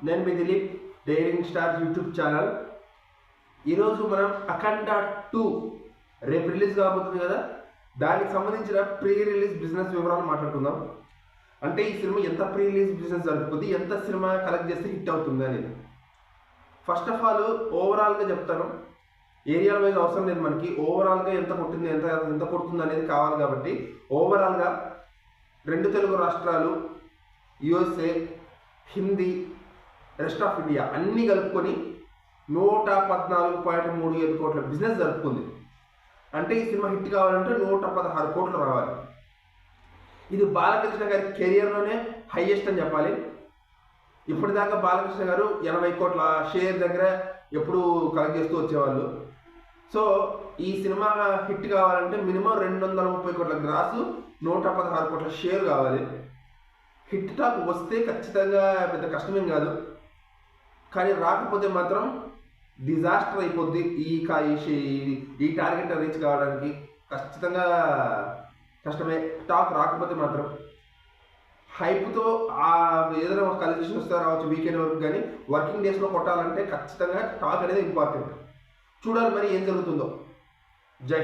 నేను మీ దిలీప్ డైరింగ్ స్టార్ యూట్యూబ్ ఛానల్. ఈరోజు మనం అఖండ 2 రేపు రిలీజ్ కాబోతుంది కదా, దానికి సంబంధించిన ప్రీ రిలీజ్ బిజినెస్ వివరాలు మాట్లాడుకుందాం. అంటే ఈ సినిమా ఎంత ప్రీ రిలీజ్ బిజినెస్ జరుగుతుంది, ఎంత సినిమా కలెక్ట్ చేస్తే హిట్ అవుతుంది అనేది. ఫస్ట్ ఆఫ్ ఆల్ ఓవరాల్గా చెప్తాను, ఏరియా వైజ్ అవసరం లేదు మనకి. ఓవరాల్గా ఎంత కొట్టింది, ఎంత కొడుతుంది అనేది కావాలి కాబట్టి ఓవరాల్గా 2 తెలుగు రాష్ట్రాలు, USA, Hindi, rest of India అన్నీ కలుపుకొని 114.35 కోట్ల బిజినెస్ జరుపుకుంది. అంటే ఈ సినిమా హిట్ కావాలంటే 116 కోట్లు రావాలి. ఇది బాలకృష్ణ గారి కెరియర్లోనే హైయెస్ట్ అని చెప్పాలి. ఇప్పటిదాకా బాలకృష్ణ గారు 80 కోట్ల షేర్ దగ్గర ఎప్పుడు కలెక్ట్ చేస్తూ వచ్చేవాళ్ళు. సో ఈ సినిమా హిట్ కావాలంటే మినిమం 230 కోట్ల గ్రాసు, 116 కోట్ల షేర్ కావాలి. హిట్ టాక్ వస్తే ఖచ్చితంగా పెద్ద కష్టమేం కాదు, కానీ రాకపోతే మాత్రం డిజాస్టర్ అయిపోద్ది. ఈ టార్గెట్ రీచ్ కావడానికి ఖచ్చితంగా కష్టమే. టాక్ రాకపోతే మాత్రం హైప్తో ఏదైనా ఒక కలెక్షన్ వస్తే రావచ్చు వీకెండ్ వరకు, కానీ వర్కింగ్ డేస్లో కొట్టాలంటే ఖచ్చితంగా టాక్ అనేది ఇంపార్టెంట్. చూడాలి మరి ఏం జరుగుతుందో. జై